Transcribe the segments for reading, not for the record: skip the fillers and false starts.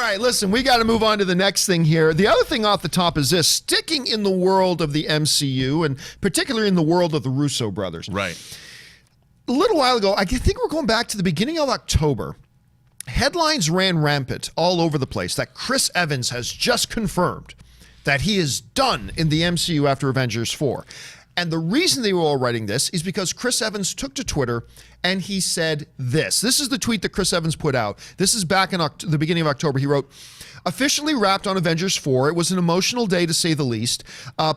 right, listen, we got to move on to the next thing here. The other thing off the top is this. Sticking in the world of the MCU, and particularly in the world of the Russo brothers. Right. A little while ago, I think we're going back to the beginning of October. Headlines ran rampant all over the place that Chris Evans has just confirmed that he is done in the MCU after Avengers 4. And the reason they were all writing this is because Chris Evans took to Twitter and he said this. This is the tweet that Chris Evans put out. This is back in the beginning of October. He wrote, officially wrapped on Avengers 4. It was an emotional day to say the least.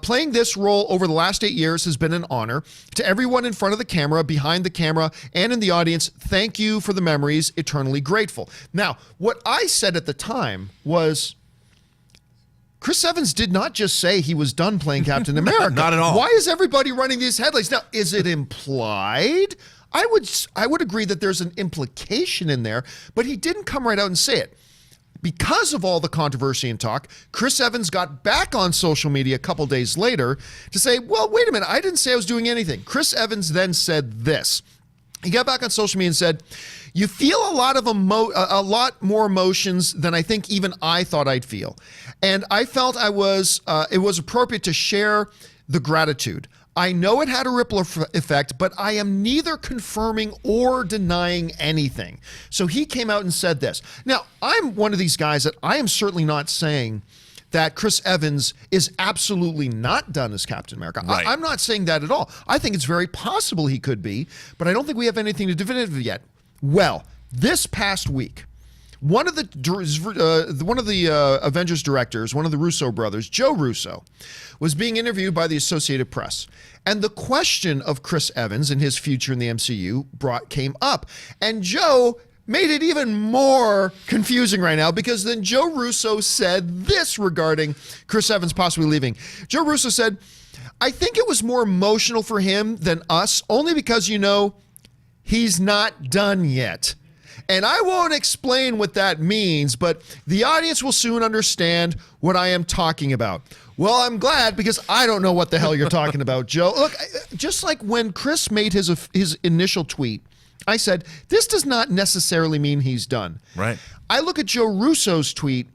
Playing this role over the last 8 years has been an honor. To everyone in front of the camera, behind the camera, and in the audience, thank you for the memories. Eternally grateful. Now, what I said at the time was, Chris Evans did not just say he was done playing Captain America. Not at all. Why is everybody running these headlines? Now, is it implied? I would agree that there's an implication in there, but he didn't come right out and say it. Because of all the controversy and talk, Chris Evans got back on social media a couple days later to say, well, wait a minute, I didn't say I was doing anything. Chris Evans then said this. He got back on social media and said, you feel a lot more emotions than I think even I thought I'd feel. And I felt it was appropriate to share the gratitude. I know it had a ripple effect, but I am neither confirming or denying anything. So he came out and said this. Now, I'm one of these guys that I am certainly not saying that Chris Evans is absolutely not done as Captain America. Right. I'm not saying that at all. I think it's very possible he could be, but I don't think we have anything to definitive yet. Well, this past week, one of the Avengers directors, one of the Russo brothers, Joe Russo, was being interviewed by the Associated Press. And the question of Chris Evans and his future in the MCU came up. And Joe made it even more confusing right now, because then Joe Russo said this regarding Chris Evans possibly leaving. Joe Russo said, I think it was more emotional for him than us, only because, he's not done yet. And I won't explain what that means, but the audience will soon understand what I am talking about. Well, I'm glad, because I don't know what the hell you're talking about, Joe. Look, just like when Chris made his initial tweet, I said, this does not necessarily mean he's done. Right. I look at Joe Russo's tweet,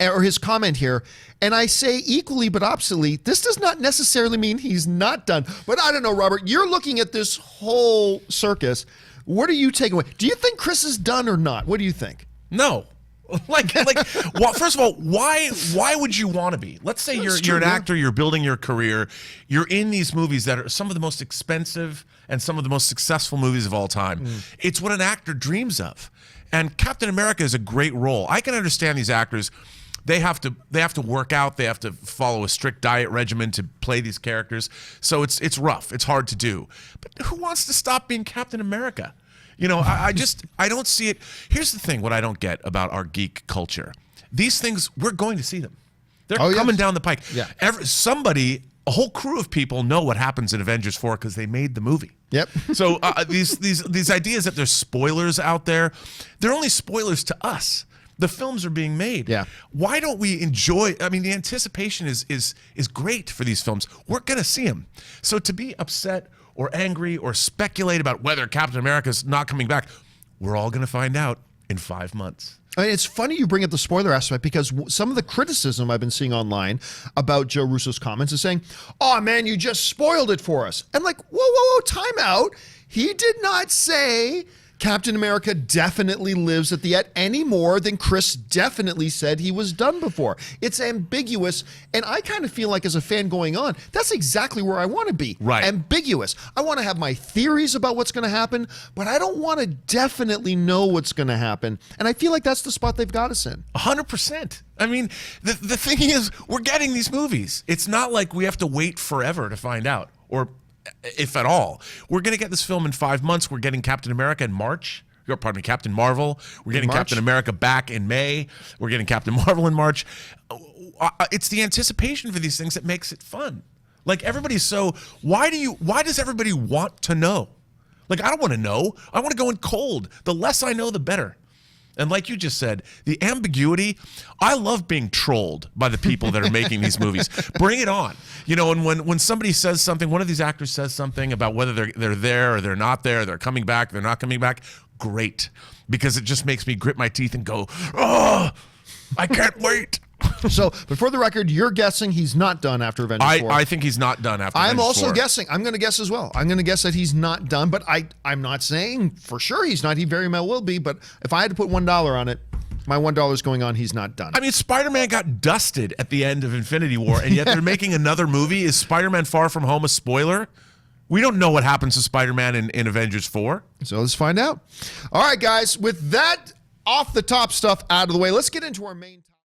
or his comment here, and I say equally but oppositely, this does not necessarily mean he's not done. But I don't know, Robert, you're looking at this whole circus. What are you taking away? Do you think Chris is done or not? What do you think? No. Well, first of all, why would you want to be? Let's say you're an actor, you're building your career, you're in these movies that are some of the most expensive and some of the most successful movies of all time. It's what an actor dreams of. And Captain America is a great role. I can understand these actors. They have to work out. They have to follow a strict diet regimen to play these characters. So it's rough. It's hard to do. But who wants to stop being Captain America? I don't see it. Here's the thing, what I don't get about our geek culture. These things, we're going to see them. They're coming down the pike. Yeah. A whole crew of people know what happens in Avengers 4 because they made the movie. Yep. So these ideas that there's spoilers out there, they're only spoilers to us. The films are being made. Yeah. Why don't we enjoy? I mean, the anticipation is great for these films. We're going to see them. So to be upset or angry or speculate about whether Captain America is not coming back, we're all going to find out in 5 months. I mean, it's funny you bring up the spoiler aspect, because some of the criticism I've been seeing online about Joe Russo's comments is saying, oh man, you just spoiled it for us. I'm like, whoa, time out. He did not say Captain America definitely lives at the end any more than Chris definitely said he was done before. It's ambiguous, and I kind of feel like as a fan going on, that's exactly where I want to be. Right. Ambiguous. I want to have my theories about what's going to happen, but I don't want to definitely know what's going to happen. And I feel like that's the spot they've got us in. 100%. I mean, the thing is, we're getting these movies. It's not like we have to wait forever to find out, or if at all. We're going to get this film in 5 months. We're getting Captain America in March. Captain Marvel. We're getting Captain America back in May. We're getting Captain Marvel in March. It's the anticipation for these things that makes it fun. Like, everybody's so, why does everybody want to know? Like, I don't want to know. I want to go in cold. The less I know, the better. And like you just said, the ambiguity, I love being trolled by the people that are making these movies. Bring it on. And when somebody says something, one of these actors says something about whether they're there or they're not there, they're coming back, they're not coming back, great. Because it just makes me grit my teeth and go, oh, I can't wait. So, but for the record, you're guessing he's not done after Avengers 4. I think he's not done after I'm Avengers also 4. guessing. I'm going to guess as well. I'm going to guess that he's not done, but I'm not saying for sure he's not. He very well will be, but if I had to put $1 on it, my $1 is going on he's not done. I mean, Spider-Man got dusted at the end of Infinity War, and yet they're making another movie. Is Spider-Man Far From Home a spoiler? We don't know what happens to Spider-Man in Avengers 4. So let's find out. All right, guys, with that off the top stuff out of the way, let's get into our main